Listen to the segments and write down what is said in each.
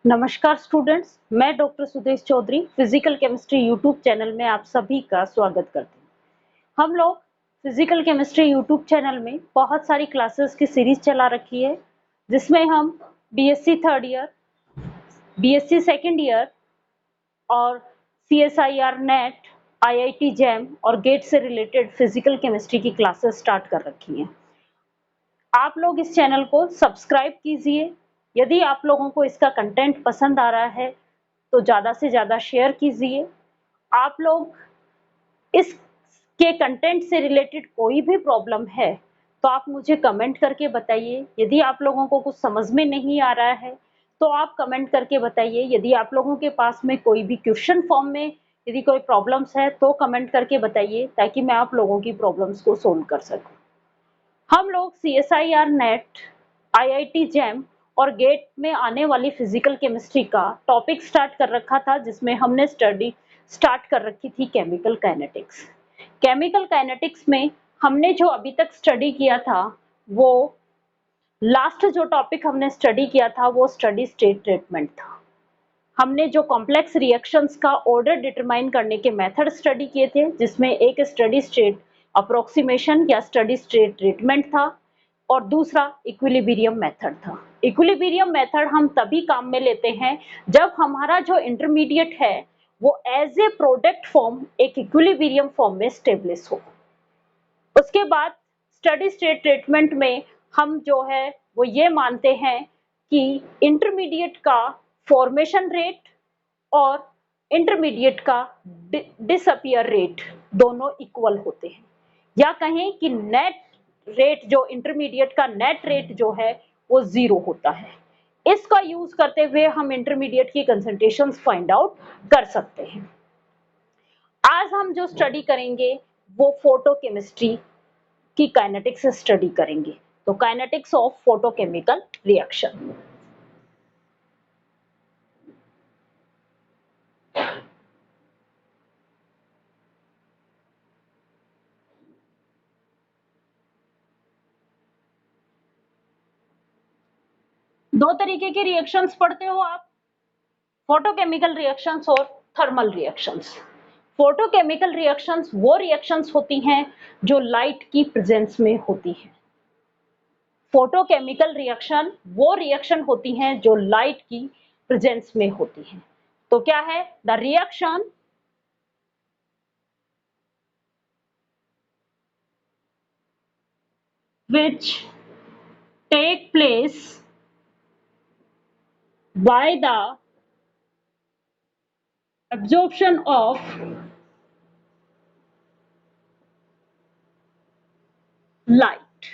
नमस्कार स्टूडेंट्स, मैं doctor Sudesh Chaudhary physical chemistry YouTube channel में आप सभी का स्वागत करती हूँ। हम लोग फिजिकल केमिस्ट्री यूट्यूब चैनल में बहुत सारी क्लासेस की सीरीज चला रखी है, जिसमें हम BSc third year, BSc second year और सीएसआईआर नेट, आईआईटी जैम और गेट से रिलेटेड फिजिकल केमिस्ट्री की क्लासेस स्टार्ट कर रखी हैं। आप लोग इस चैनल को सब्सक्राइब कीजिए। यदि आप लोगों को इसका कंटेंट पसंद आ रहा है तो ज़्यादा से ज़्यादा शेयर कीजिए। आप लोग इसके कंटेंट से रिलेटेड कोई भी प्रॉब्लम है तो आप मुझे कमेंट करके बताइए। यदि आप लोगों को कुछ समझ में नहीं आ रहा है तो आप कमेंट करके बताइए। यदि आप लोगों के पास में कोई भी क्वेश्चन फॉर्म में यदि कोई प्रॉब्लम्स है तो कमेंट करके बताइए, ताकि मैं आप लोगों की प्रॉब्लम्स को सोल्व कर सकूं। हम लोग सीएसआईआर नेट, आईआईटी जैम और गेट में आने वाली फिजिकल केमिस्ट्री का टॉपिक स्टार्ट कर रखा था, जिसमें हमने स्टडी स्टार्ट कर रखी थी केमिकल काइनेटिक्स। केमिकल काइनेटिक्स में हमने जो अभी तक स्टडी किया था, वो लास्ट जो टॉपिक हमने स्टडी किया था वो स्टडी स्टेट ट्रीटमेंट था। हमने जो कॉम्प्लेक्स रिएक्शंस का ऑर्डर डिटरमाइन करने के मेथड स्टडी किए थे, जिसमें एक स्टडी स्टेट अप्रोक्सीमेशन या स्टडी स्टेट ट्रीटमेंट था और दूसरा इक्विलिब्रियम मेथड था। इक्विलिब्रियम मेथड हम तभी काम में लेते हैं जब हमारा जो इंटरमीडिएट है वो एज ए प्रोडक्ट फॉर्म एक इक्विलिब्रियम फॉर्म में स्टेब्लिश हो। उसके बाद स्टडी स्टेट ट्रीटमेंट में हम जो है वो ये मानते हैं कि इंटरमीडिएट का फॉर्मेशन रेट और इंटरमीडिएट का डिसअपियर रेट दोनों इक्वल होते हैं, या कहें कि नेट रेट, जो इंटरमीडिएट का नेट रेट जो है वो 0 होता है। इसका यूज करते हुए हम इंटरमीडिएट की कंसंट्रेशंस फाइंड आउट कर सकते हैं। आज हम जो स्टडी करेंगे वो फोटोकेमिस्ट्री की काइनेटिक्स स्टडी करेंगे। तो काइनेटिक्स ऑफ फोटोकेमिकल रिएक्शन। दो तरीके के रिएक्शंस पढ़ते हो आप, फोटोकेमिकल रिएक्शंस और थर्मल रिएक्शंस। फोटोकेमिकल रिएक्शंस वो रिएक्शंस होती हैं जो लाइट की प्रेजेंस में होती हैं। फोटोकेमिकल रिएक्शन वो रिएक्शन होती हैं जो लाइट की प्रेजेंस में होती हैं। तो क्या है? The reaction which take place by the absorption of light.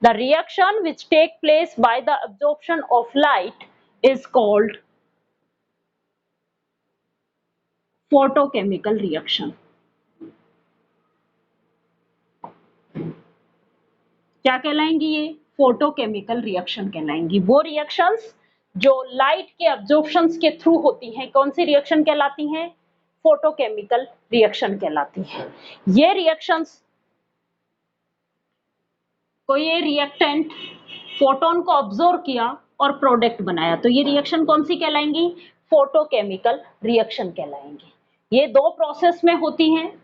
The reaction which take place by the absorption of light is called photochemical reaction. क्या कहलाएंगी ये? फोटोकेमिकल रिएक्शन कहलाएंगी। वो रिएक्शंस जो लाइट के अब्जॉर्प्शंस के थ्रू होती हैं, कौन सी रिएक्शन कहलाती हैं? फोटोकेमिकल रिएक्शन कहलाती हैं। ये रिएक्शंस, कोई ये रिएक्टेंट फोटोन को ऑब्जॉर्व किया और प्रोडक्ट बनाया, तो ये रिएक्शन कौन सी कहलाएंगी? Photochemical reaction कहलाएंगी। ये दो प्रोसेस में होती हैं।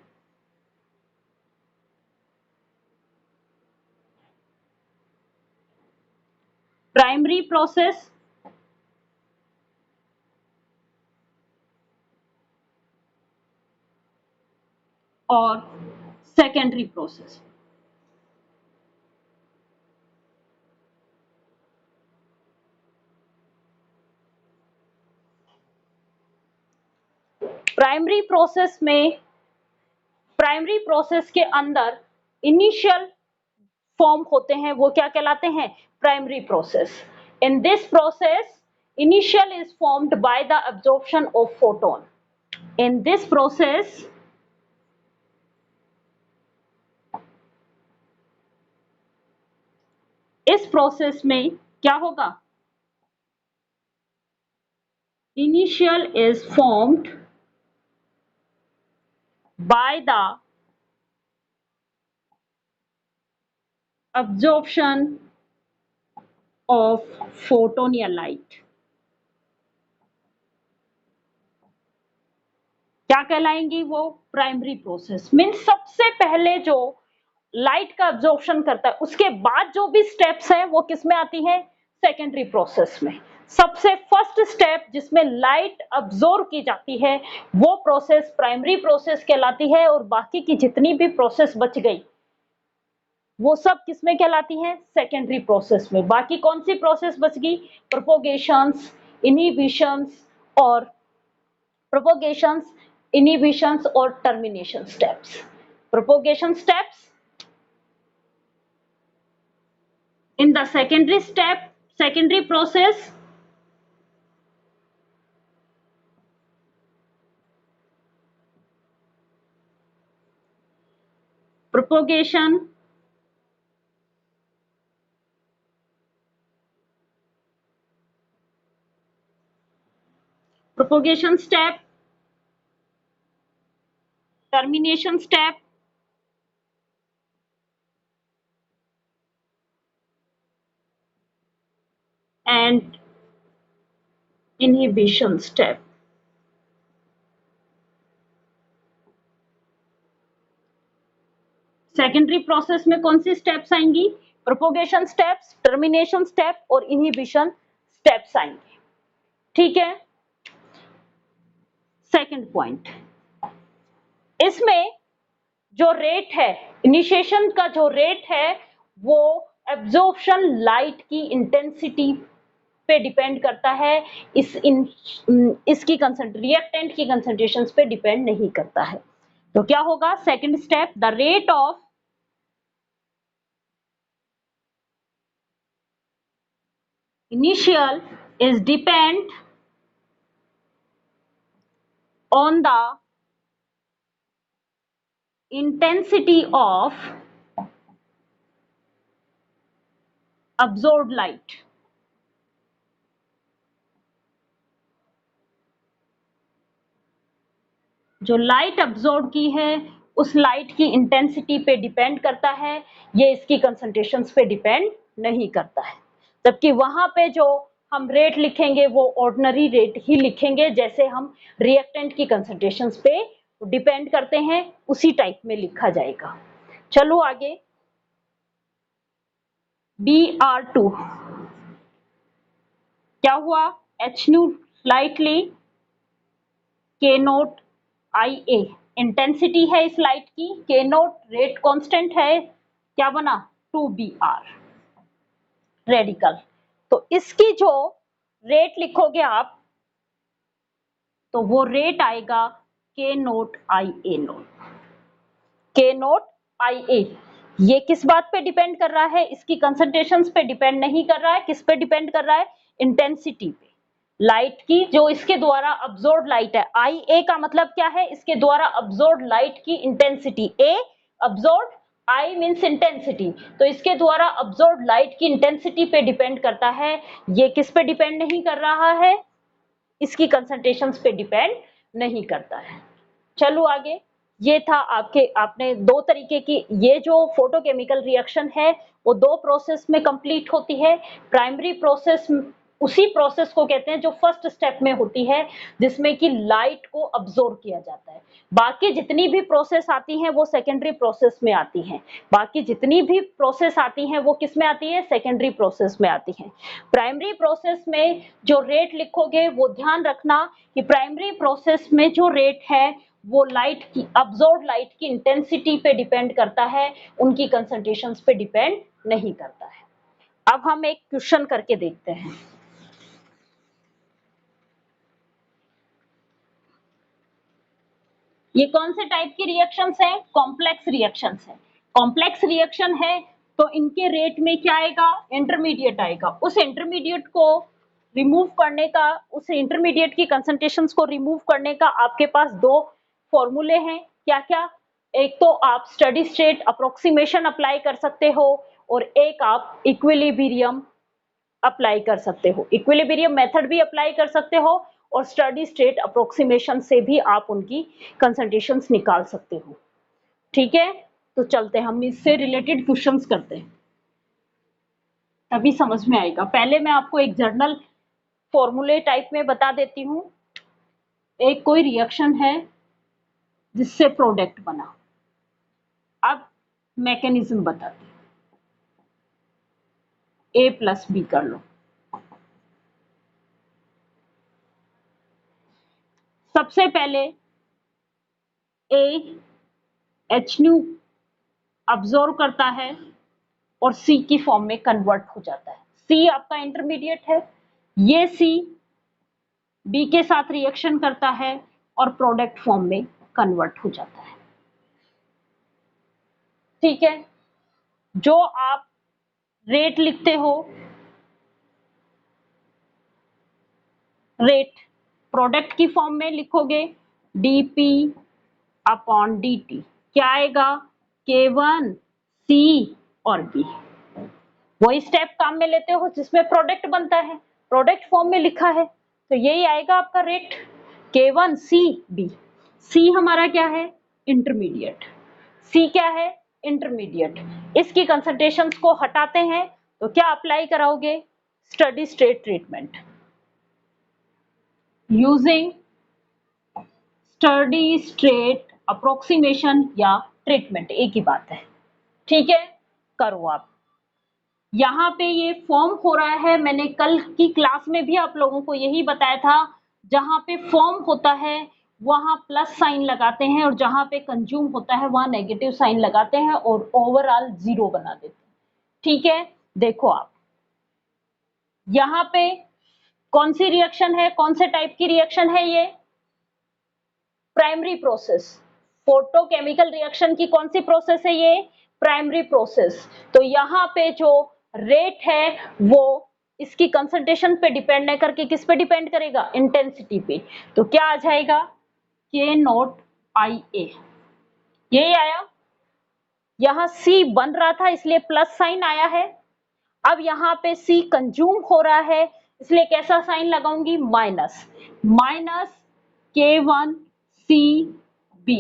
प्राइमरी प्रोसेस और सेकेंडरी प्रोसेस। प्राइमरी प्रोसेस में, प्राइमरी प्रोसेस के अंदर इनिशियल फॉर्म होते हैं, वो क्या कहलाते हैं? Primary process. In this process initial is formed by the absorption of photon. In this process इस प्रोसेस में क्या होगा? Initial is formed by the absorption of photon या लाइट क्या कहलाएंगी? वो प्राइमरी प्रोसेस। मीन्स सबसे पहले जो लाइट का अब्जॉर्प्शन करता है, उसके बाद जो भी स्टेप्स हैं वो किस में आती है? सेकेंडरी प्रोसेस में। सबसे फर्स्ट स्टेप जिसमें लाइट अब्जॉर्ब की जाती है वो प्रोसेस प्राइमरी प्रोसेस कहलाती है, और बाकी की जितनी भी प्रोसेस बच गई वो सब किसमें कहलाती हैं? सेकेंडरी प्रोसेस में। बाकी कौन सी प्रोसेस बच गई? प्रोपोगेशंस, इनहिबिशंस और प्रोपोगेशंस, इनहिबिशंस और termination steps. Propagation steps in the secondary step, secondary process, propagation, propagation step, termination step, and inhibition step। Secondary process में कौन सी स्टेप्स आएंगी? प्रोपोगेशन स्टेप्स, टर्मिनेशन स्टेप और इनहिबिशन स्टेप्स आएंगे। ठीक है। सेकंड पॉइंट, इसमें जो रेट है, इनिशिएशन का जो रेट है वो एब्जॉर्प्शन लाइट की इंटेंसिटी पे डिपेंड करता है। इसकी रिएक्टेंट की कंसंट्रेशंस पे डिपेंड नहीं करता है। तो क्या होगा? Second step, the rate of initial is depend on the intensity of absorbed light। जो लाइट अब्सॉर्ब की है उस लाइट की इंटेंसिटी पे डिपेंड करता है, ये इसकी कंसंट्रेशंस पे डिपेंड नहीं करता है। जबकि वहां पे जो हम रेट लिखेंगे वो ऑर्डिनरी रेट ही लिखेंगे, जैसे हम रिएक्टेंट की कंसंट्रेशंस पे डिपेंड करते हैं उसी टाइप में लिखा जाएगा। चलो आगे, Br2 क्या हुआ? H new slightly K nought IA intensity है इस लाइट की, K नोट रेट कांस्टेंट है, क्या बना? 2Br radical. तो इसकी जो रेट लिखोगे आप तो वो रेट आएगा K nought IA note. K nought IA ये किस बात पे डिपेंड कर रहा है? इसकी कंसंट्रेशंस पे डिपेंड नहीं कर रहा है। किस पे डिपेंड कर रहा है? इंटेंसिटी पे। लाइट की जो इसके द्वारा अब्सॉर्ब लाइट है, IA का मतलब क्या है? इसके द्वारा अब्सॉर्ब लाइट की intensity. A absorb, I means intensity, तो इसके द्वारा अब्सॉर्ब लाइट की इंटेंसिटी पे डिपेंड करता है। ये किस पे डिपेंड नहीं कर रहा है? इसकी कंसंट्रेशंस पे डिपेंड नहीं करता है। चलो आगे, ये था आपने दो तरीके की, ये जो फोटोकेमिकल रिएक्शन है वो दो प्रोसेस में कंप्लीट होती है। प्राइमरी प्रोसेस उसी प्रोसेस को कहते हैं जो फर्स्ट स्टेप में होती है, जिसमें कि लाइट को अब्सॉर्ब किया जाता है। बाकी जितनी भी प्रोसेस आती हैं वो सेकेंडरी प्रोसेस में आती हैं। बाकी जितनी भी प्रोसेस आती हैं वो किस में आती है? सेकेंडरी प्रोसेस में आती हैं। प्राइमरी प्रोसेस में जो रेट लिखोगे वो ध्यान रखना कि प्राइमरी प्रोसेस में जो रेट है वो लाइट की अब्सॉर्ब लाइट की इंटेंसिटी पे डिपेंड करता है, उनकी कंसंट्रेशंस पे डिपेंड नहीं करता है। अब हम एक क्वेश्चन करके देखते हैं। ये कौन से टाइप की रिएक्शंस है? कॉम्प्लेक्स रिएक्शंस है। कॉम्प्लेक्स रिएक्शन है तो इनके रेट में क्या आएगा? इंटरमीडिएट आएगा। उस इंटरमीडिएट को रिमूव करने का, उस इंटरमीडिएट की कंसंट्रेशंस को रिमूव करने का आपके पास दो फॉर्मूले हैं। क्या क्या? एक तो आप स्टडी स्टेट अप्रोक्सीमेशन अप्लाई कर सकते हो और एक आप इक्विलिब्रियम अप्लाई कर सकते हो। इक्विलिब्रियम मेथड भी अप्लाई कर सकते हो और स्टडी स्टेट अप्रोक्सीमेशन से भी आप उनकी कंसंट्रेशंस निकाल सकते हो। ठीक है, तो चलते हैं हम इससे रिलेटेड क्वेश्चंस करते हैं। तभी समझ में आएगा। पहले मैं आपको एक जर्नल फॉर्मूले टाइप में बता देती हूँ। एक कोई रिएक्शन है जिससे प्रोडक्ट बना, अब मैकेनिज्म बताती हूँ। ए प्लस बी कर लो। सबसे पहले ए एच न्यू अब्जॉर्व करता है और सी की फॉर्म में कन्वर्ट हो जाता है। सी आपका इंटरमीडिएट है, ये सी बी के साथ रिएक्शन करता है और प्रोडक्ट फॉर्म में कन्वर्ट हो जाता है। ठीक है, जो आप रेट लिखते हो, रेट प्रोडक्ट की फॉर्म में लिखोगे dp अपॉन dt, क्या आएगा K1 C और B। वही स्टेप काम में लेते हो जिसमें प्रोडक्ट बनता है, प्रोडक्ट फॉर्म में लिखा है तो यही आएगा आपका rate K1 C B। C हमारा क्या है, इंटरमीडिएट। C क्या है, इंटरमीडिएट। इसकी कंसंट्रेशंस को हटाते हैं तो क्या अप्लाई कराओगे, steady state treatment. Using steady state approximation या ट्रीटमेंट, एक ही बात है। ठीक है, करो आप। यहाँ पे ये फॉर्म हो रहा है, मैंने कल की क्लास में भी आप लोगों को यही बताया था, जहां पे फॉर्म होता है वहां प्लस साइन लगाते हैं और जहां पे कंज्यूम होता है वहां नेगेटिव साइन लगाते हैं और ओवरऑल 0 बना देते हैं। ठीक है, देखो आप यहाँ पे कौन सी रिएक्शन है, कौन से टाइप की रिएक्शन है, ये प्राइमरी प्रोसेस। फोटोकेमिकल रिएक्शन की कौन सी प्रोसेस है, ये प्राइमरी प्रोसेस। तो यहाँ पे जो रेट है वो इसकी कंसंट्रेशन पे डिपेंड नहीं करके किस पे डिपेंड करेगा, इंटेंसिटी पे। तो क्या आ जाएगा, K नॉट IA, यही आया। यहाँ C बन रहा था इसलिए प्लस साइन आया है, अब यहाँ पे C कंज्यूम हो रहा है इसलिए कैसा साइन लगाऊंगी, minus. Minus K1 C B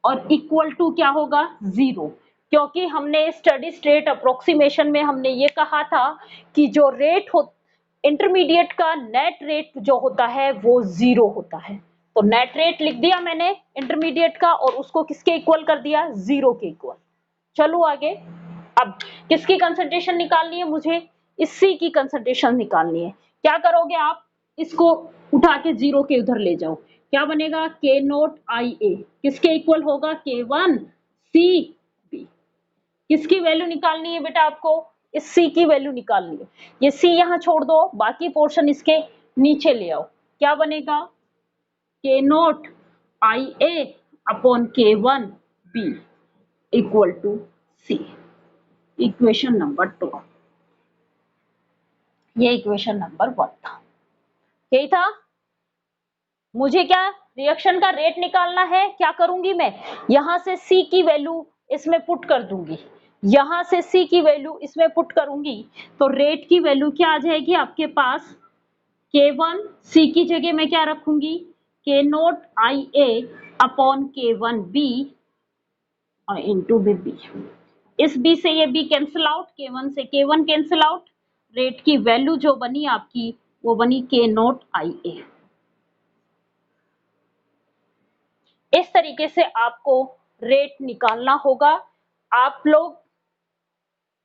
और इक्वल टू क्या होगा, 0, क्योंकि हमने स्टडी स्टेट अप्रोक्सीमेशन में हमने ये कहा था कि जो रेट हो इंटरमीडिएट का नेट रेट जो होता है वो 0 होता है। तो नेट रेट लिख दिया मैंने इंटरमीडिएट का और उसको किसके इक्वल कर दिया, 0 के इक्वल। चलो आगे, अब किसकी कंसंट्रेशन निकालनी है मुझे, इस C की कंसंट्रेशन निकालनी है। क्या करोगे आप, इसको उठा के 0 के उधर ले जाओ, क्या बनेगा, K नोट IA किसके इक्वल होगा, K1 C B। किसकी वैल्यू निकालनी है बेटा आपको, इस C की वैल्यू निकालनी है। ये C यहाँ छोड़ दो, बाकी पोर्शन इसके नीचे ले आओ, क्या बनेगा, K nought IA upon K1 B equal to C। Equation number 2, ये इक्वेशन नंबर 1 था, यही था। मुझे क्या रिएक्शन का रेट निकालना है, क्या करूंगी मैं, यहां से C की वैल्यू इसमें पुट कर दूंगी, यहां से C की वैल्यू इसमें पुट करूंगी तो रेट की वैल्यू क्या आ जाएगी आपके पास, K1 C की जगह मैं क्या रखूंगी, K nought IA upon K1 B into B। इस B से ये B कैंसिल आउट, K1 से K1 कैंसिल आउट, रेट की वैल्यू जो बनी आपकी वो बनी K नोट IA। इस तरीके से आपको रेट निकालना होगा। आप लोग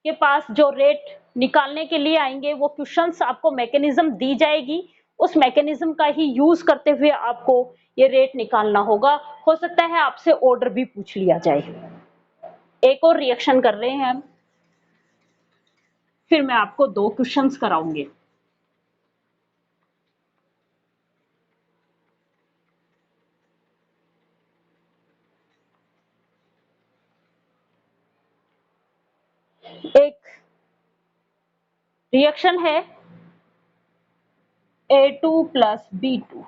के पास जो रेट निकालने के लिए आएंगे वो क्वेश्चंस आपको मैकेनिज्म दी जाएगी, उस मैकेनिज्म का ही यूज करते हुए आपको ये रेट निकालना होगा। हो सकता है आपसे ऑर्डर भी पूछ लिया जाए। एक और रिएक्शन कर रहे हैं हम, फिर मैं आपको 2 क्वेश्चंस कराऊंगी। एक रिएक्शन है A2 प्लस B2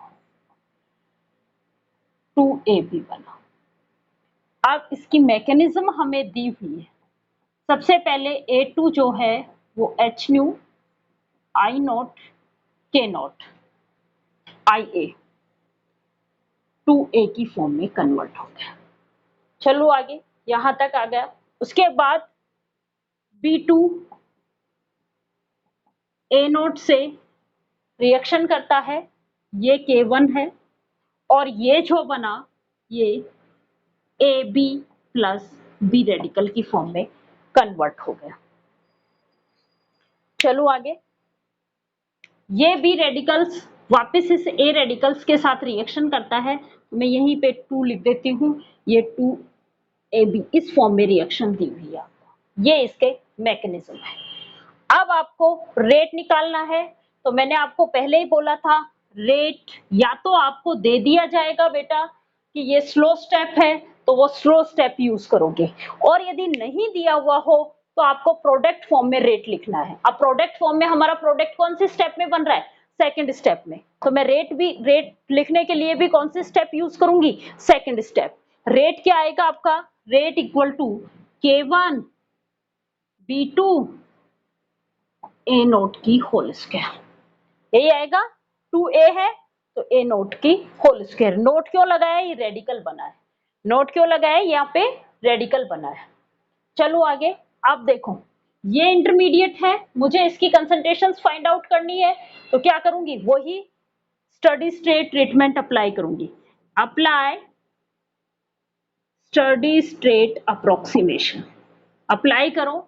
2AB बना। अब इसकी मैकेनिज्म हमें दी हुई है। सबसे पहले A2 जो है वो H new I note K nought IA 2A की फॉर्म में कन्वर्ट हो गया। चलो आगे, यहां तक आ गया। उसके बाद B2 ए नोट से रिएक्शन करता है, ये K1 है, और ये जो बना ये AB प्लस बी रेडिकल की फॉर्म में कन्वर्ट हो गया। चलो आगे, ये बी रेडिकल्स वापस इस ए रेडिकल्स के साथ रिएक्शन करता है, मैं यहीं पे 2 लिख देती हूँ, ये 2AB इस फॉर्म में रिएक्शन दी हुई है आपको। ये इसके मैकेनिज्म है। अब आपको रेट निकालना है, तो मैंने आपको पहले ही बोला था रेट या तो आपको दे दिया जाएगा बेटा कि ये स्लो स्टेप है, तो वो स्लो स्टेप यूज करोगे, और यदि नहीं दिया हुआ हो तो आपको प्रोडक्ट फॉर्म में रेट लिखना है। अब प्रोडक्ट फॉर्म में हमारा प्रोडक्ट कौन सी स्टेप में बन रहा है? सेकंड स्टेप में, तो मैं रेट लिखने के लिए भी कौन सी स्टेप यूज करूंगी? Second step. रेट क्या आएगा आपका? Rate equal to K1 B2 A nought की होल स्क्वायर, यही आएगा। 2A है तो ए नोट की होल स्क्वायर। नोट क्यों लगाया? ये रेडिकल बना है। नोट क्यों लगाया? यहाँ पे रेडिकल बना है। चलो आगे, आप देखो ये इंटरमीडिएट है, मुझे इसकी कंसंट्रेशंस फाइंड आउट करनी है, तो क्या करूंगी? वही स्टडी स्टेट ट्रीटमेंट अप्लाई करूंगी। Apply steady state approximation, apply करो।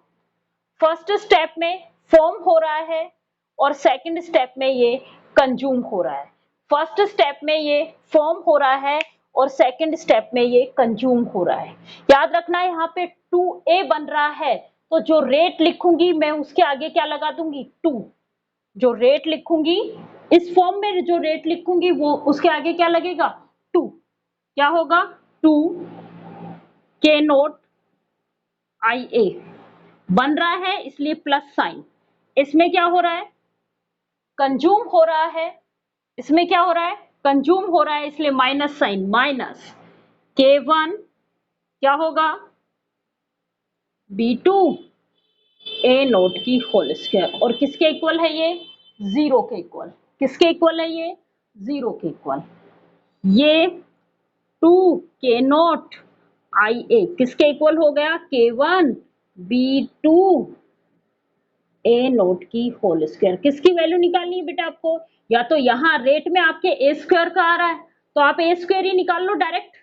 फर्स्ट स्टेप में फॉर्म हो रहा है और सेकंड स्टेप में ये कंज्यूम हो रहा है। फर्स्ट स्टेप में ये फॉर्म हो रहा है और सेकंड स्टेप में ये कंज्यूम हो रहा है। याद रखना यहाँ पे 2A बन रहा है, तो जो रेट लिखूंगी मैं उसके आगे क्या लगा दूंगी? 2। जो रेट लिखूंगी इस फॉर्म में, जो रेट लिखूंगी वो उसके आगे क्या लगेगा? 2। क्या होगा? 2 K नोट IA बन रहा है इसलिए प्लस साइन। इसमें क्या हो रहा है? कंज्यूम हो रहा है। इसमें क्या हो रहा है? कंज्यूम हो रहा है, इसलिए माइनस साइन। माइनस K1 क्या होगा? B2 ए नोट की होल स्क्वायर, और किसके इक्वल है ये? 0 के इक्वल। किसके इक्वल है ये? 0 के इक्वल। ये 2 K नोट IA किसके इक्वल हो गया? K1 B2 ए नोट की होल स्क्वायर। किसकी वैल्यू निकालनी है बेटा आपको? या तो यहाँ रेट में आपके ए स्क्वायर का आ रहा है तो आप ए स्क्वायर ही निकाल लो डायरेक्ट।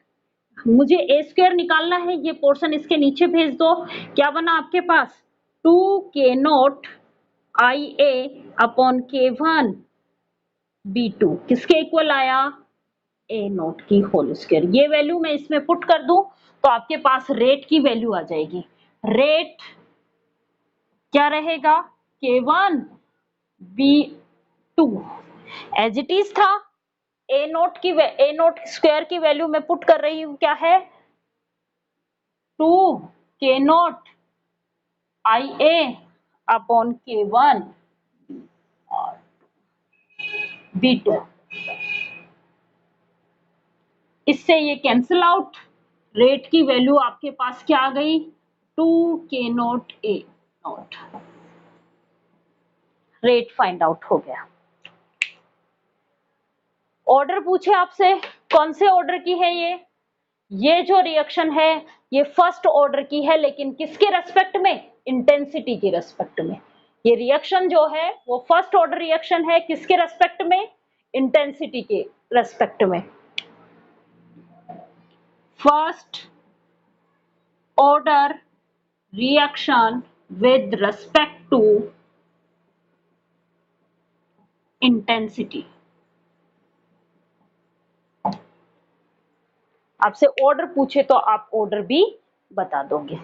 मुझे ए स्क्वायर निकालना है, ये पोर्शन इसके नीचे भेज दो। क्या बना आपके पास? 2K note IA upon K1 B2 किसके इक्वल आया? ए नोट की होल स्क्वायर। ये वैल्यू मैं इसमें पुट कर दूं तो आपके पास रेट की वैल्यू आ जाएगी। रेट क्या रहेगा? K1 B2 as it is था। ए नोट स्क्वायर की वैल्यू मैं पुट कर रही हूं, क्या है? 2K note IA upon K1 B2। इससे ये कैंसिल आउट, रेट की वैल्यू आपके पास क्या आ गई? 2K note A note. Rate find out हो गया। ऑर्डर पूछे आपसे, कौन से ऑर्डर की है ये? ये जो रिएक्शन है ये फर्स्ट ऑर्डर की है, लेकिन किसके रेस्पेक्ट में? इंटेंसिटी के रेस्पेक्ट में। ये रिएक्शन जो है वो फर्स्ट ऑर्डर रिएक्शन है, किसके रेस्पेक्ट में? इंटेंसिटी के रेस्पेक्ट में। First order reaction with respect to intensity. आपसे ऑर्डर पूछे तो आप ऑर्डर भी बता दोगे।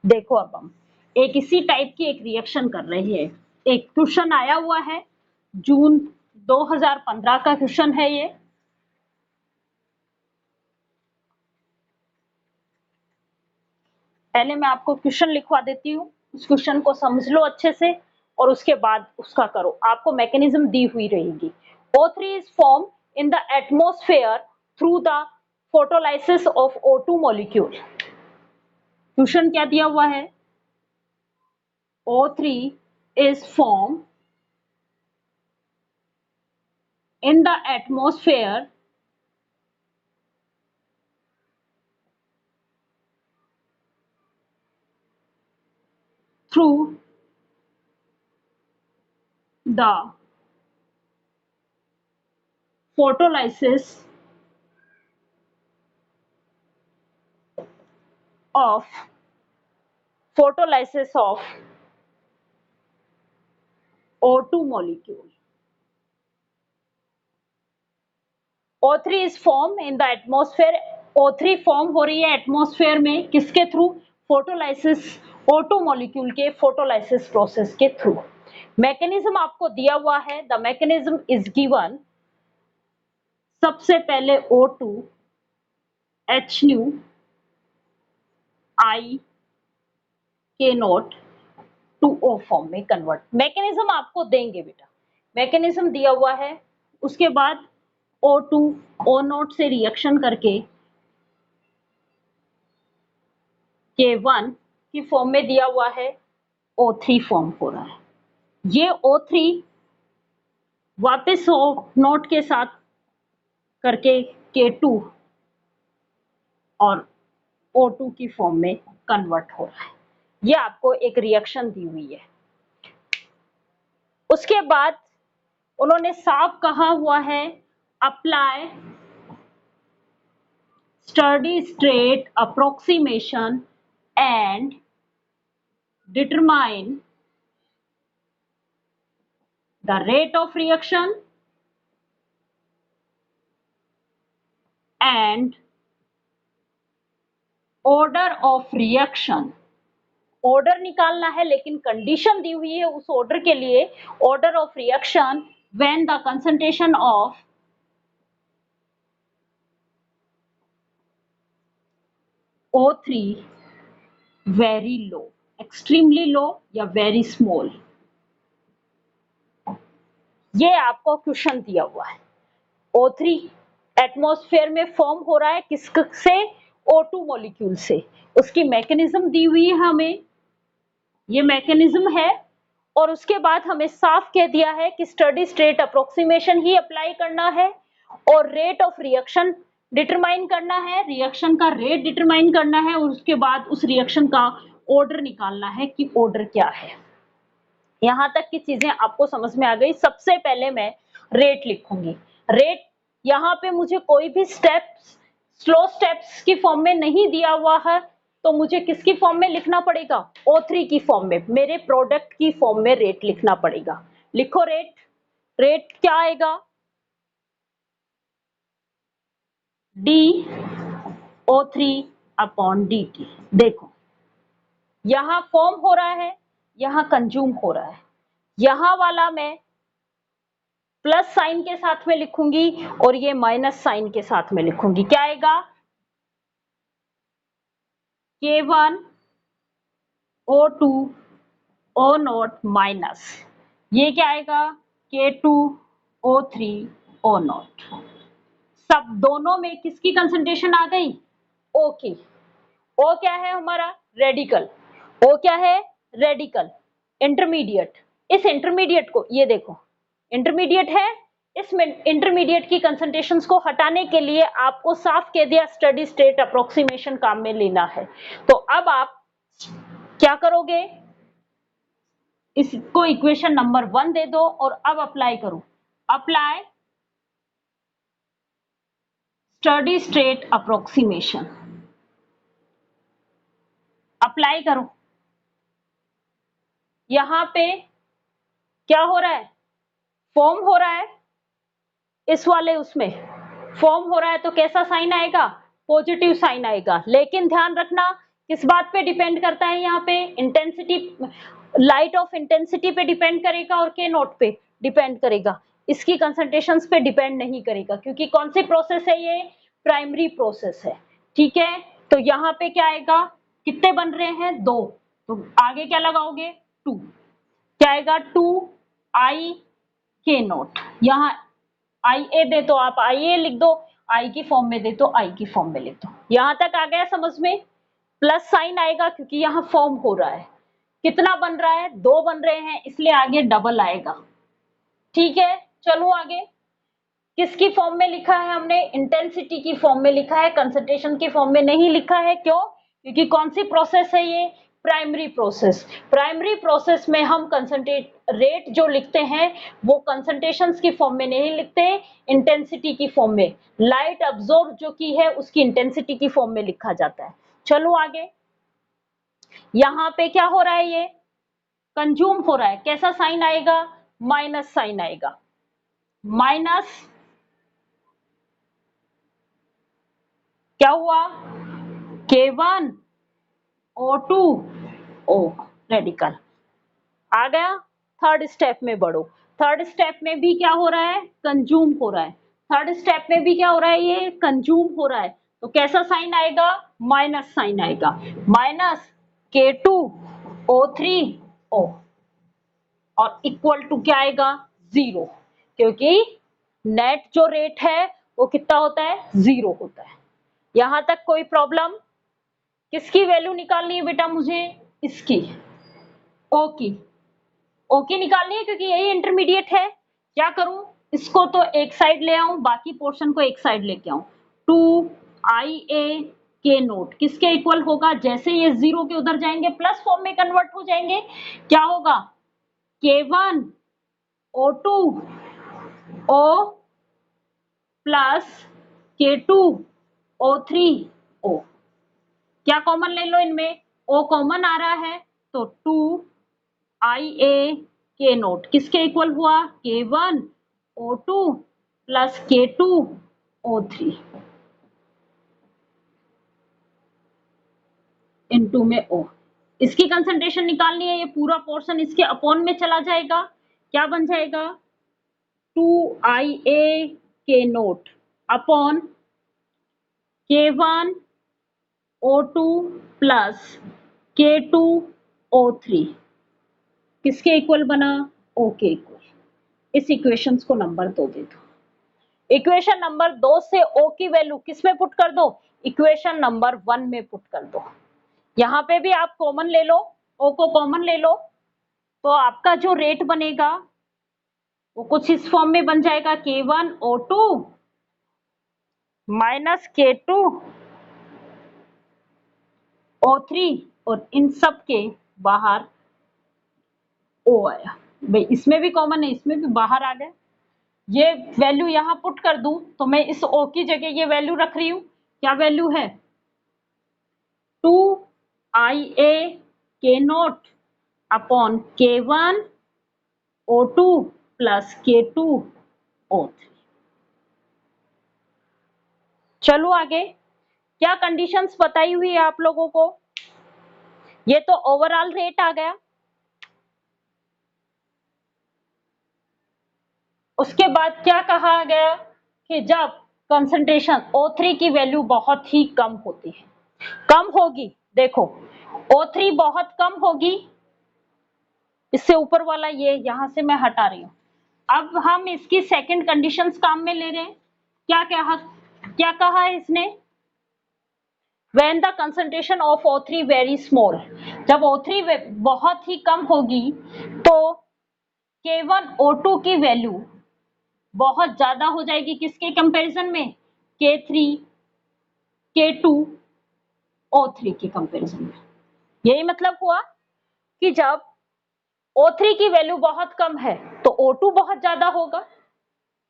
देखो अब हम एक इसी टाइप की एक रिएक्शन कर रहे हैं। एक क्वेश्चन आया हुआ है, जून 2015 का क्वेश्चन है ये। पहले मैं आपको क्वेश्चन लिखवा देती हूँ, उस क्वेश्चन को समझ लो अच्छे से और उसके बाद उसका करो। आपको मैकेनिज्म दी हुई रहेगी। O3 is formed in the atmosphere through the photolysis of O2 molecule। Question क्या दिया हुआ है? O3 is formed in the atmosphere through the photolysis of O2 molecule. O3 is formed in the atmosphere. O3 form हो रही है atmosphere में किसके through? Photolysis, O2 molecule के फोटोलाइसिस प्रोसेस के थ्रू। मैकेनिज्म आपको दिया हुआ है, द मैकेनिज्म इज गिवन। सबसे पहले O2 HNu I K nought to O form में कन्वर्ट। मैकेनिज्म आपको देंगे बेटा, मैकेनिज्म दिया हुआ है। उसके बाद O2 O नोट से रिएक्शन करके K1 की फॉर्म में दिया हुआ है, O3 फॉर्म हो रहा है। ये O3 वापस O नोट के साथ करके K2 और O2 की फॉर्म में कन्वर्ट हो रहा है। ये आपको एक रिएक्शन दी हुई है। उसके बाद उन्होंने साफ कहा हुआ है, apply steady state approximation and determine the rate of reaction and order of reaction। Order निकालना है, लेकिन कंडीशन दी हुई है उस ऑर्डर के लिए, order of reaction when the concentration of O3 very low, extremely low या वेरी स्मॉल। ये आपको क्वेश्चन दिया हुआ है। O3 एटमॉस्फेयर में फॉर्म हो रहा है किससे? O2 मॉलिक्यूल से। उसकी मैकेनिज्म दी हुई है हमें, ये मैकेनिज्म है। और उसके बाद हमें साफ कह दिया है कि स्टडी स्टेट अप्रोक्सीमेशन ही अप्लाई करना है और रेट ऑफ रिएक्शन डिटरमाइन करना है, रिएक्शन का रेट डिटरमाइन करना है और उसके बाद उस रिएक्शन का ऑर्डर निकालना है कि ऑर्डर क्या है। यहां तक की चीजें आपको समझ में आ गई। सबसे पहले मैं रेट लिखूंगी। रेट यहाँ पे मुझे कोई भी स्टेप्स स्लो स्टेप्स की फॉर्म में नहीं दिया हुआ है, तो मुझे किसकी फॉर्म में लिखना पड़ेगा? O3 की फॉर्म में, मेरे प्रोडक्ट की फॉर्म में रेट लिखना पड़ेगा। लिखो रेट। रेट क्या आएगा? DO3 upon DT। देखो यहां फॉर्म हो रहा है, यहां कंज्यूम हो रहा है। यहां वाला मैं प्लस साइन के साथ में लिखूंगी और ये माइनस साइन के साथ में लिखूंगी। क्या आएगा? K1 O2 O note minus, ये क्या आएगा? K2 O3 O note. सब दोनों में किसकी कंसंट्रेशन आ गई? O की। O क्या है हमारा? रेडिकल। O क्या है? रेडिकल। इंटरमीडिएट। इस इंटरमीडिएट को, ये देखो इंटरमीडिएट है, इस इंटरमीडिएट की कंसंट्रेशंस को हटाने के लिए आपको साफ कह दिया स्टडी स्टेट अप्रोक्सीमेशन काम में लेना है। तो अब आप क्या करोगे? इसको इक्वेशन नंबर 1 दे दो और अब अप्लाई करो। Apply steady state approximation, apply करो। यहां पे क्या हो रहा है? फॉर्म हो रहा है, इस वाले उसमें फॉर्म हो रहा है, तो कैसा साइन आएगा? पॉजिटिव साइन आएगा। लेकिन ध्यान रखना किस बात पे डिपेंड करता है? यहाँ पे इंटेंसिटी, लाइट ऑफ इंटेंसिटी पे डिपेंड करेगा और के नोट पे डिपेंड करेगा। इसकी कंसंट्रेशंस पे डिपेंड नहीं करेगा, क्योंकि कौन सी प्रोसेस है? ये प्राइमरी प्रोसेस है। ठीक है, तो यहाँ पे क्या आएगा? कितने बन रहे हैं? 2, तो आगे क्या लगाओगे? 2। क्या आएगा? 2I K note. यहाँ IA दे तो आप IA लिख दो, I की फॉर्म में दे तो I की फॉर्म में लिख दो। यहां तक आ गया समझ में? प्लस साइन आएगा क्योंकि यहाँ फॉर्म हो रहा है। कितना बन रहा है? 2 बन रहे हैं, इसलिए आगे डबल आएगा। ठीक है, चलो आगे। किसकी फॉर्म में लिखा है हमने? इंटेंसिटी की फॉर्म में लिखा है, कंसंट्रेशन की फॉर्म में नहीं लिखा है। क्यों? क्योंकि कौन सी प्रोसेस है ये? प्राइमरी प्रोसेस में हम कंसंट्रेट रेट जो लिखते हैं वो कंसंट्रेशंस की फॉर्म में नहीं लिखते, इंटेंसिटी की फॉर्म में, लाइट अब्सॉर्ब जो की है उसकी इंटेंसिटी की फॉर्म में लिखा जाता है। चलो आगे, यहां पे क्या हो रहा है, ये कंज्यूम हो रहा है, कैसा साइन आएगा, माइनस साइन आएगा, माइनस क्या हुआ, K1 O2 O रेडिकल आ गया। थर्ड स्टेप में बढ़ो, थर्ड स्टेप में भी क्या हो रहा है, कंज्यूम हो रहा है, थर्ड स्टेप में भी क्या हो रहा है, ये कंज्यूम हो रहा है, तो कैसा साइन आएगा, माइनस साइन आएगा, माइनस K2O3O और इक्वल टू क्या आएगा, 0, क्योंकि नेट जो रेट है वो कितना होता है, 0 होता है। यहां तक कोई प्रॉब्लम, किसकी वैल्यू निकालनी है बेटा मुझे, इसकी, ओ की, ओ की निकालनी है क्योंकि यही इंटरमीडिएट है। क्या करूं, इसको तो एक साइड ले आऊं, बाकी पोर्शन को एक साइड लेके आऊं, 2IA के नोट किसके इक्वल होगा, जैसे ये 0 के उधर जाएंगे प्लस फॉर्म में कन्वर्ट हो जाएंगे, क्या होगा, K1O2O प्लस K2O3O, क्या कॉमन ले लो इनमें, O कॉमन आ रहा है तो 2IA के नोट किसके इक्वल हुआ, K1O2 प्लस K2O3 इनटू में O। इसकी कंसंट्रेशन निकालनी है, ये पूरा पोर्शन इसके अपॉन में चला जाएगा, क्या बन जाएगा, 2IA के naught upon K1O2 plus K2O3 किसके इक्वल बना, O के इक्वल। इस इक्वेशंस को नंबर 2 दे दो, इक्वेशन नंबर 2 से O की वैल्यू किस में पुट कर दो, इक्वेशन नंबर 1 में पुट कर दो। यहां पे भी आप कॉमन ले लो, O को कॉमन ले लो, तो आपका जो रेट बनेगा वो कुछ इस फॉर्म में बन जाएगा, K1O2 माइनस K2O3 और इन सब के बाहर O आया, भाई इसमें भी कॉमन है, इसमें भी बाहर आ गया। ये वैल्यू यहां पुट कर दूं तो मैं इस O की जगह ये वैल्यू रख रही हूं, क्या वैल्यू है, 2IA के naught upon K1O2 plus K2O3। चलो आगे, क्या कंडीशंस बताई हुई है आप लोगों को, ये तो ओवरऑल रेट आ गया, उसके बाद क्या कहा गया कि जब कंसंट्रेशन O3 की वैल्यू बहुत ही कम होती है, कम होगी, देखो O3 बहुत कम होगी, इससे ऊपर वाला ये यहां से मैं हटा रही हूं। अब हम इसकी सेकंड कंडीशंस काम में ले रहे हैं, क्या कहा है इसने, when the concentration of O3 very small, जब O3 बहुत ही कम होगी तो K1O2 की वैल्यू बहुत ज्यादा हो जाएगी, किसके कंपैरिजन में, K3 K2O3 के कंपैरिजन में। यही मतलब हुआ कि जब O3 की वैल्यू बहुत कम है तो O2 बहुत ज्यादा होगा,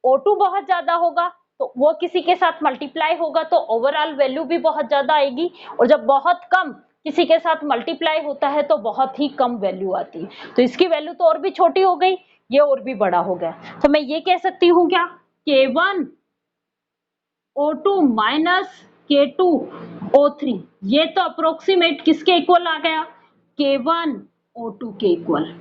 O2 बहुत ज्यादा होगा तो वो किसी के साथ मल्टीप्लाई होगा तो ओवरऑल वैल्यू भी बहुत ज्यादा आएगी, और जब बहुत कम किसी के साथ मल्टीप्लाई होता है तो बहुत ही कम वैल्यू आती है, तो इसकी वैल्यू तो और भी छोटी हो गई, ये और भी बड़ा हो गया, तो मैं ये कह सकती हूँ क्या, K1O2 माइनस K2O3, ये तो अप्रोक्सीमेट किसके इक्वल आ गया, K1O2 के इक्वल,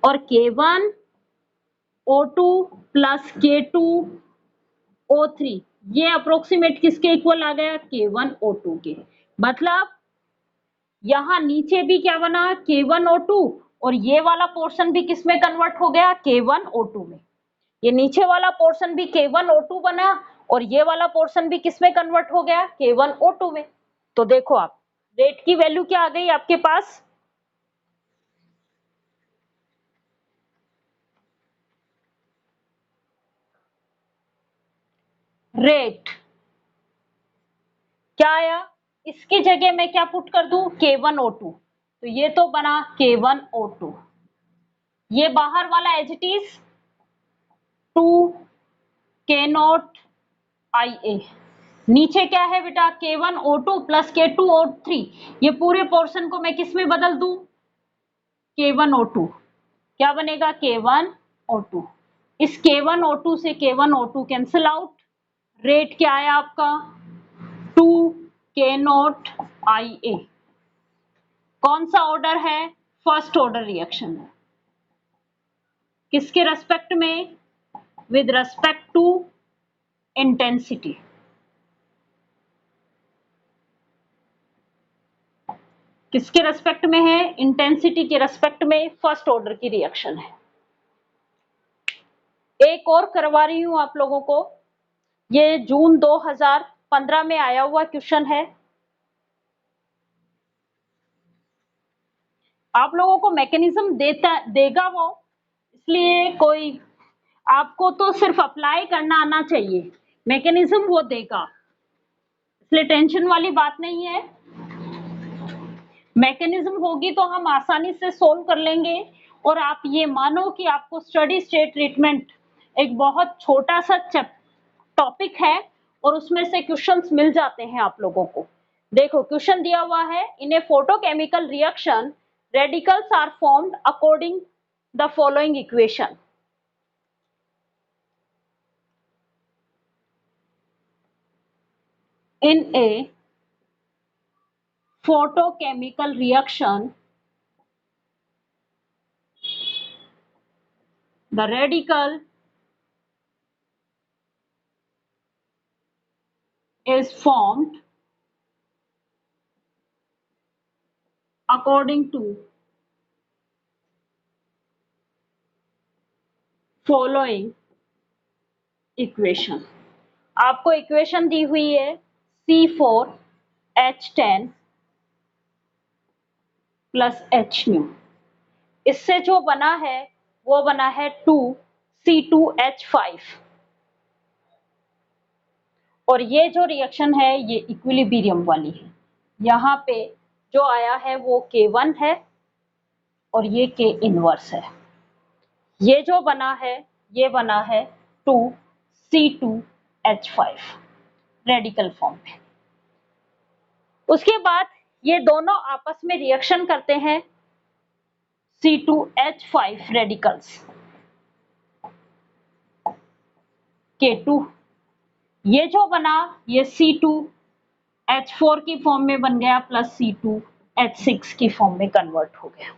और K1O2 प्लस K2O3 ये अप्रोक्सीमेट किसके इक्वल आ गया, K1O2 के। मतलब यहां नीचे भी क्या बना, K1O2, और ये वाला पोर्शन भी किस में कन्वर्ट हो गया, K1O2 में। ये नीचे वाला पोर्शन भी K1O2 बना और ये वाला पोर्शन भी किस में कन्वर्ट हो गया, K1O2 में। तो देखो आप रेट की वैल्यू क्या आ गई आपके पास, रेट क्या आया, इसकी जगह मैं क्या पुट कर दूं, K1O2, तो ये तो बना K1O2, ये बाहर वाला एज इट इज 2K0IA। नीचे क्या है बेटा, K1O2 प्लस K2O3। ये पूरे पोर्शन को मैं किस में बदल दूं, K1O2। क्या बनेगा, K1O2। इस K1O2 से K1O2 कैंसिल आउट, रेट क्या है आपका 2K0IA। कौन सा ऑर्डर है, फर्स्ट ऑर्डर रिएक्शन है। किसके रेस्पेक्ट में, विद रेस्पेक्ट टू इंटेंसिटी। किसके रेस्पेक्ट में है, इंटेंसिटी के रेस्पेक्ट में फर्स्ट ऑर्डर की रिएक्शन है। एक और करवा रही हूं आप लोगों को, ये जून 2015 में आया हुआ क्वेश्चन है। आप लोगों को मैकेनिज्म देगा वो, इसलिए कोई आपको तो सिर्फ अप्लाई करना आना चाहिए, मैकेनिज्म वो देगा, इसलिए टेंशन वाली बात नहीं है। मैकेनिज्म होगी तो हम आसानी से सोल्व कर लेंगे। और आप ये मानो कि आपको स्टडी स्टेट ट्रीटमेंट एक बहुत छोटा सा टॉपिक है और उसमें से क्वेश्चंस मिल जाते हैं आप लोगों को। देखो क्वेश्चन दिया हुआ है, in a photochemical reaction radicals are formed according the following equation. In a photochemical reaction, the radical is formed according to following equation। आपको इक्वेशन दी हुई है C4H10 प्लस HNu। इससे जो बना है वो बना है 2C2H5। और ये जो रिएक्शन है ये इक्विलिब्रियम वाली है। यहाँ पे जो आया है वो K1 है और ये K इनवर्स है। ये जो बना है ये बना है 2C2H5 रेडिकल फॉर्म में। उसके बाद ये दोनों आपस में रिएक्शन करते हैं C2H5 रेडिकल्स K2। ये जो बना ये C2H4 की फॉर्म में बन गया प्लस C2H6 की फॉर्म में कन्वर्ट हो गया।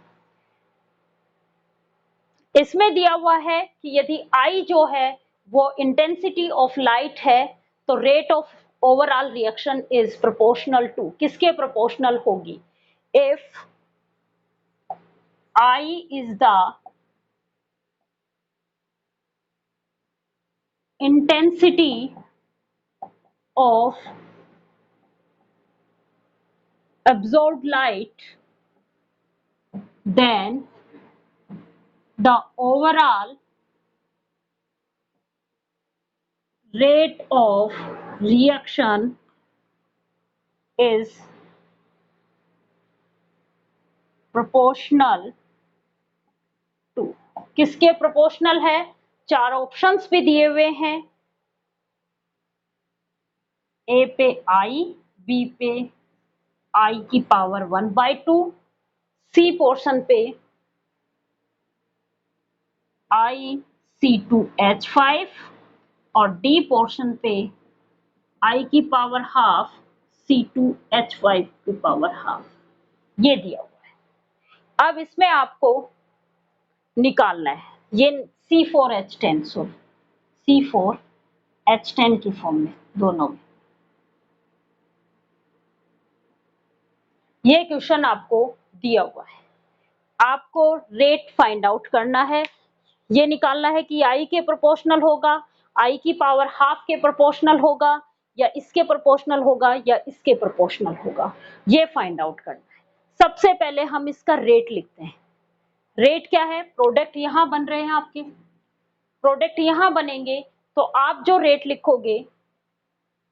इसमें दिया हुआ है कि यदि I जो है वो इंटेंसिटी ऑफ लाइट है तो rate of overall reaction is proportional to, किसके प्रोपोर्शनल होगी, if I is the intensity of absorbed light, then the overall rate of reaction is proportional to, किसके प्रोपोर्शनल है, चार ऑप्शंस भी दिए हुए हैं, ए पे I, बी पे I की पावर 1/2, सी पोर्शन पे IC2H5 और डी पोर्शन पे I की पावर हाफ C2H5 की पावर हाफ। ये दिया हुआ है। अब इसमें आपको निकालना है ये C4H10 C4H10 की फॉर्म में दोनों में। ये क्वेश्चन आपको दिया हुआ है, आपको रेट फाइंड आउट करना है, ये निकालना है कि I के प्रोपोर्शनल होगा, I की पावर हाफ के प्रोपोर्शनल होगा या इसके प्रोपोर्शनल होगा या इसके प्रोपोर्शनल होगा, ये फाइंड आउट करना है। सबसे पहले हम इसका रेट लिखते हैं। रेट क्या है, प्रोडक्ट यहां बन रहे हैं आपके, प्रोडक्ट यहां बनेंगे तो आप जो रेट लिखोगे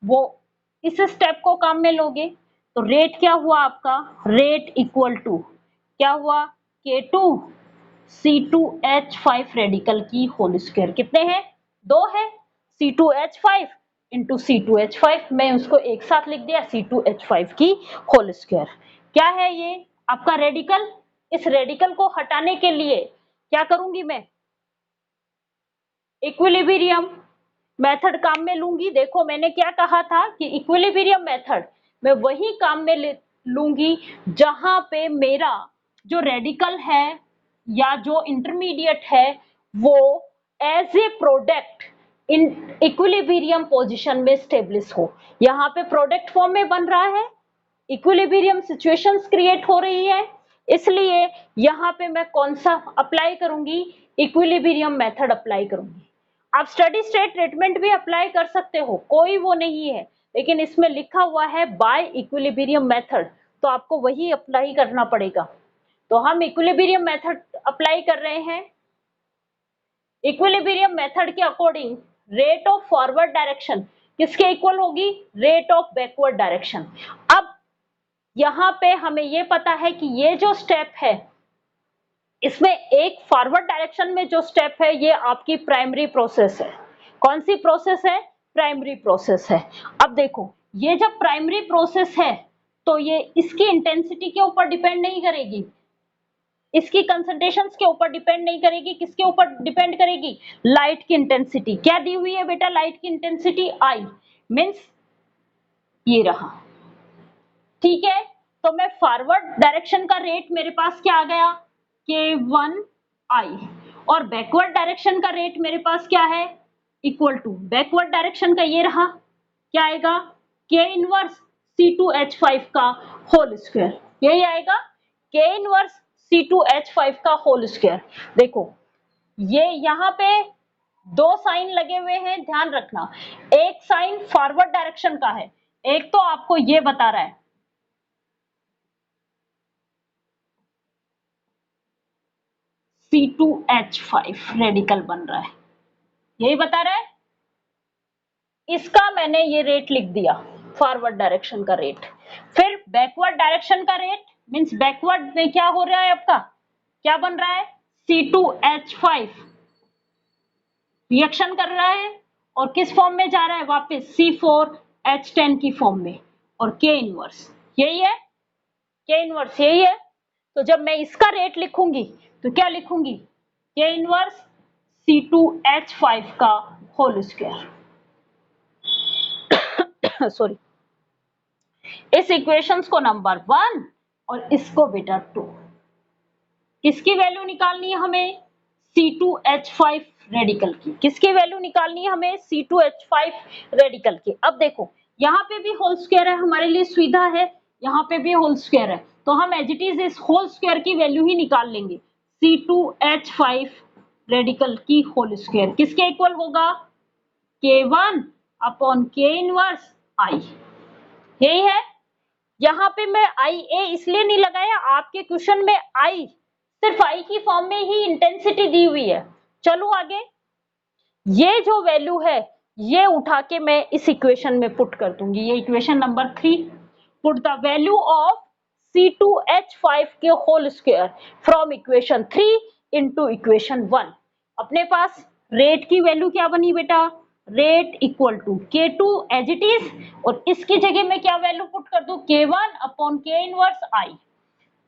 वो इस स्टेप को काम में लोगे। तो रेट क्या हुआ आपका, रेट इक्वल टू क्या हुआ, K2C2H5 रेडिकल की होल स्क्वायर। कितने हैं, 2 है, C2H5 इंटू C2H5, मैं उसको एक साथ लिख दिया C2H5 की होल स्क्वायर। क्या है ये आपका रेडिकल। इस रेडिकल को हटाने के लिए क्या करूंगी मैं, इक्विलिब्रियम मेथड काम में लूंगी। देखो मैंने क्या कहा था कि इक्विलिब्रियम मेथड मैं वही काम में लूंगी जहां पे मेरा जो रेडिकल है या जो इंटरमीडिएट है वो as a product in equilibrium position में स्टेब्लिश हो। यहाँ पे प्रोडक्ट फॉर्म में बन रहा है, इक्विलिब्रियम सिचुएशंस क्रिएट हो रही है, इसलिए यहाँ पे मैं कौन सा अप्लाई करूंगी, इक्विलिब्रियम मेथड अप्लाई करूंगी। आप स्टडी स्टेट ट्रीटमेंट भी अप्लाई कर सकते हो, कोई वो नहीं है, लेकिन इसमें लिखा हुआ है बाय इक्विलिब्रियम मेथड, तो आपको वही अप्लाई करना पड़ेगा। तो हम इक्विलिब्रियम मेथड अप्लाई कर रहे हैं। इक्विलिब्रियम मेथड के according rate of forward direction किसके इक्वल होगी, रेट ऑफ बैकवर्ड डायरेक्शन। अब यहाँ पे हमें ये पता है कि ये जो स्टेप है इसमें एक फॉरवर्ड डायरेक्शन में जो स्टेप है ये आपकी प्राइमरी प्रोसेस है। कौन सी प्रोसेस है, प्राइमरी प्रोसेस है। अब देखो ये जब प्राइमरी प्रोसेस है तो ये इसकी इंटेंसिटी के ऊपर डिपेंड नहीं करेगी, इसकी कंसंट्रेशंस के ऊपर डिपेंड नहीं करेगी, किसके ऊपर डिपेंड करेगी, लाइट की इंटेंसिटी। क्या दी हुई है बेटा, लाइट की इंटेंसिटी आई, मींस ये रहा, ठीक है। तो मैं फॉरवर्ड डायरेक्शन का रेट मेरे पास क्या आ गया, K1I, और बैकवर्ड डायरेक्शन का रेट मेरे पास क्या है, इक्वल टू बैकवर्ड डायरेक्शन का ये रहा, क्या आएगा, K इनवर्स C2H5 का होल स्क्वायर, यही आएगा K इनवर्स C2H5 का होल स्क्वायर। देखो ये यहाँ पे 2 साइन लगे हुए हैं, ध्यान रखना, एक साइन फॉरवर्ड डायरेक्शन का है, एक तो आपको ये बता रहा है C2H5 रेडिकल बन रहा है, यही बता रहा है। इसका मैंने ये रेट लिख दिया, फॉरवर्ड डायरेक्शन का रेट। फिर बैकवर्ड डायरेक्शन का रेट मींस बैकवर्ड में क्या हो रहा है आपका, क्या बन रहा है, C2H5 रिएक्शन कर रहा है और किस फॉर्म में जा रहा है, वापस C4H10 की फॉर्म में, और K इनवर्स यही है, K इनवर्स यही है। तो जब मैं इसका रेट लिखूंगी तो क्या लिखूंगी, K इनवर्स C2H5 का होल स्क्वायर। सॉरी, इस इक्वेशंस को नंबर 1 और इसको बेटा 2, किसकी वैल्यू निकालनी है हमें, C2H5 रेडिकल की। किसकी वैल्यू निकालनी है हमें, C2H5 रेडिकल की। अब देखो यहाँ पे भी होल स्क्वायर है, हमारे लिए सुविधा है, यहाँ पे भी होल स्क्वायर है, तो हम एज इट इज इस होल स्क्वायर की वैल्यू ही निकाल लेंगे। C2H5 रेडिकल की होल स्क्वायर किसके इक्वल होगा, K1 upon K inverse I, यही है। यहाँ पे मैं IA इसलिए नहीं लगाया, आपके क्वेश्चन में I सिर्फ I की फॉर्म में ही इंटेंसिटी दी हुई है। चलो आगे, ये जो वैल्यू है ये उठा के मैं इस इक्वेशन में पुट कर दूंगी, ये equation number 3, put the value of C2H5 के whole square from equation 3 into equation 1। अपने पास रेट की वैल्यू क्या बनी बेटा, rate equal to K2 as it is, और इसकी जगह में क्या वैल्यू पुट कर दूं, K1 upon K inverse I,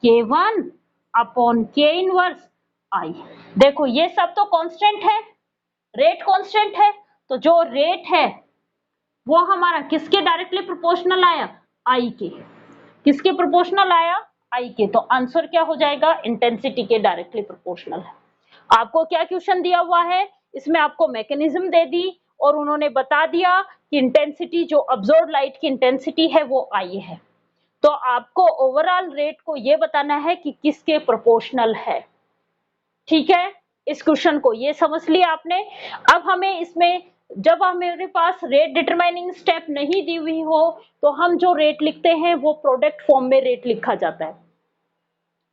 K1 upon K inverse I। देखो ये सब तो कांस्टेंट है, रेट कांस्टेंट है, तो जो रेट है वो हमारा किसके डायरेक्टली प्रोपोर्शनल आया, I के, किसके प्रोपोर्शनल आया, I के। तो आंसर क्या हो जाएगा, इंटेंसिटी के डायरेक्टली प्रोपोर्शनल है। आपको क्या क्वेश्चन दिया हुआ है, इसमें आपको मैकेनिज्म दे दी और उन्होंने बता दिया कि इंटेंसिटी जो ऑब्जर्व्ड लाइट की इंटेंसिटी है वो I है। तो आपको ओवरऑल रेट को ये बताना है कि किसके प्रोपोर्शनल है, ठीक है। इस क्वेश्चन को ये समझ लिया आपने। अब हमें इसमें जब हमारे पास रेट डिटरमाइनिंग स्टेप नहीं दी हुई हो तो हम जो रेट लिखते हैं वो प्रोडक्ट फॉर्म में रेट लिखा जाता है।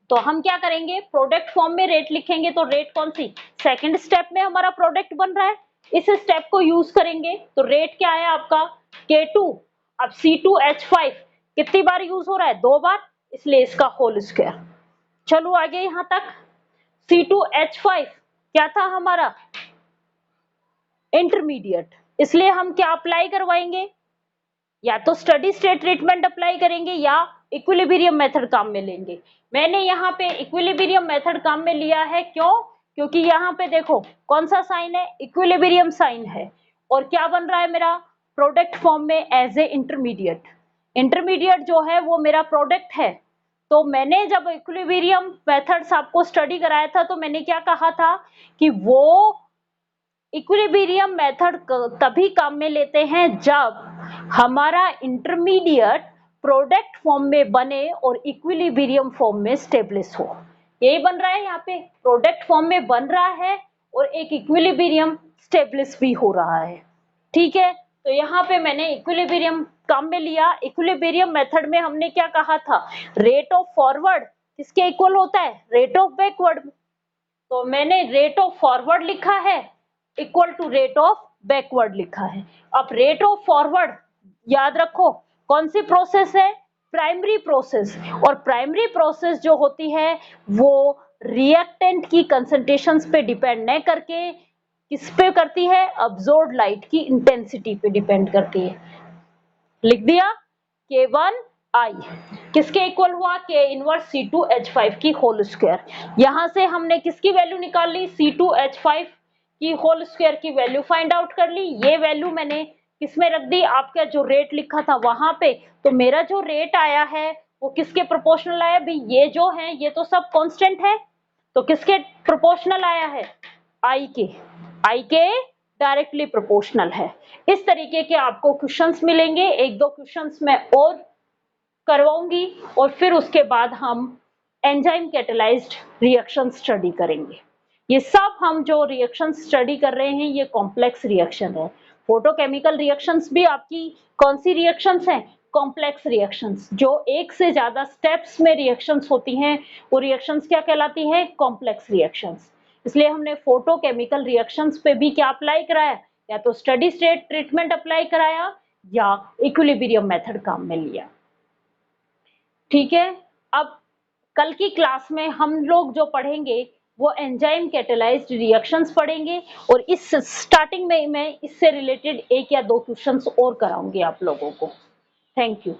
तो हम क्या करेंगे, प्रोडक्ट फॉर्म में रेट लिखेंगे, तो रेट कौन सी, सेकंड स्टेप में हमारा प्रोडक्ट बन रहा है, इस स्टेप को यूज करेंगे। तो रेट क्या आया आपका, K2, अब C2H5 कितनी बार यूज हो रहा है, 2 बार, इसलिए इसका होल स्क्वायर। चलो आगे यहां तक। C2H5 क्या था हमारा? इंटरमीडिएट, इसलिए हम क्या अप्लाई करवाएंगे? या तो स्टडी स्टेट ट्रीटमेंट अप्लाई करेंगे या इक्विलिब्रियम मेथड काम में लेंगे। मैंने यहाँ पे इक्विलिब्रियम मेथड काम में लिया है, क्यों? क्योंकि यहाँ पे देखो कौन सा साइन है? इक्विलिब्रियम साइन है, और क्या बन रहा है मेरा? प्रोडक्ट फॉर्म में एज ए इंटरमीडिएट। इंटरमीडिएट जो है वो मेरा प्रोडक्ट है। तो मैंने जब इक्विलिब्रियम मेथड्स आपको स्टडी कराया था तो मैंने क्या कहा था कि वो इक्विलिब्रियम मेथड तभी काम में लेते हैं जब हमारा इंटरमीडिएट प्रोडक्ट फॉर्म में बने और इक्विलिब्रियम फॉर्म में स्टेब्लिश हो। यही बन रहा है यहाँ पे, प्रोडक्ट फॉर्म में बन रहा है और एक इक्विलिब्रियम स्टेब्लिश भी हो रहा है। ठीक है, तो यहाँ पे मैंने इक्विलिब्रियम काम में लिया। इक्विलिब्रियम मेथड में हमने क्या कहा था? रेट ऑफ फॉरवर्ड किसके इक्वल होता है? Rate of backward. तो मैंने रेट ऑफ फॉरवर्ड लिखा है equal to rate of backward लिखा है। अब रेट ऑफ फॉरवर्ड याद रखो कौन सी प्रोसेस है? Primary process. और प्राइमरी प्रोसेस जो होती है वो रिएक्टेंट की कंसंट्रेशंस पे डिपेंड न करके किस पे करती है? अब्सॉर्ब्ड लाइट की इंटेंसिटी पे डिपेंड करती है। लिख दिया K1I किसके इक्वल हुआ? K इनवर्स C2H5 की होल स्क्वायर। यहां से हमने किसकी वैल्यू निकाल ली? C2H5 की होल स्क्वायर की वैल्यू फाइंड आउट कर ली। ये वैल्यू मैंने किसमें रख दी? आपका जो रेट लिखा था वहां पे। तो मेरा जो रेट आया है वो किसके प्रोपोर्शनल आया? भाई ये जो है ये तो सब कांस्टेंट है, तो किसके प्रोपोर्शनल आया है? I के डायरेक्टली प्रोपोर्शनल है। इस तरीके के आपको क्वेश्चंस मिलेंगे, एक दो क्वेश्चंस मैं और करवाऊंगी और फिर उसके बाद हम एंजाइम कैटेलाइज्ड रिएक्शन स्टडी करेंगे। ये सब हम जो रिएक्शन स्टडी कर रहे हैं ये कॉम्प्लेक्स रिएक्शन है। फोटोकेमिकल रिएक्शंस भी आपकी कौन सी रिएक्शंस हैं? Complex reactions. जो एक से ज्यादा स्टेप्स में रिएक्शंस होती हैं वो रिएक्शंस क्या कहलाती हैं? Complex reactions. इसलिए हमने फोटोकेमिकल रिएक्शंस पे भी क्या अप्लाई कराया? या तो स्टडी स्टेट ट्रीटमेंट अप्लाई कराया या इक्विलिब्रियम मेथड काम में लिया। ठीक है, अब कल की क्लास में हम लोग जो पढ़ेंगे वो एंजाइम कैटेलाइज्ड रिएक्शंस पढ़ेंगे और इस स्टार्टिंग में मैं इससे रिलेटेड एक या दो क्वेश्चंस और कराऊंगी आप लोगों को। Thank you.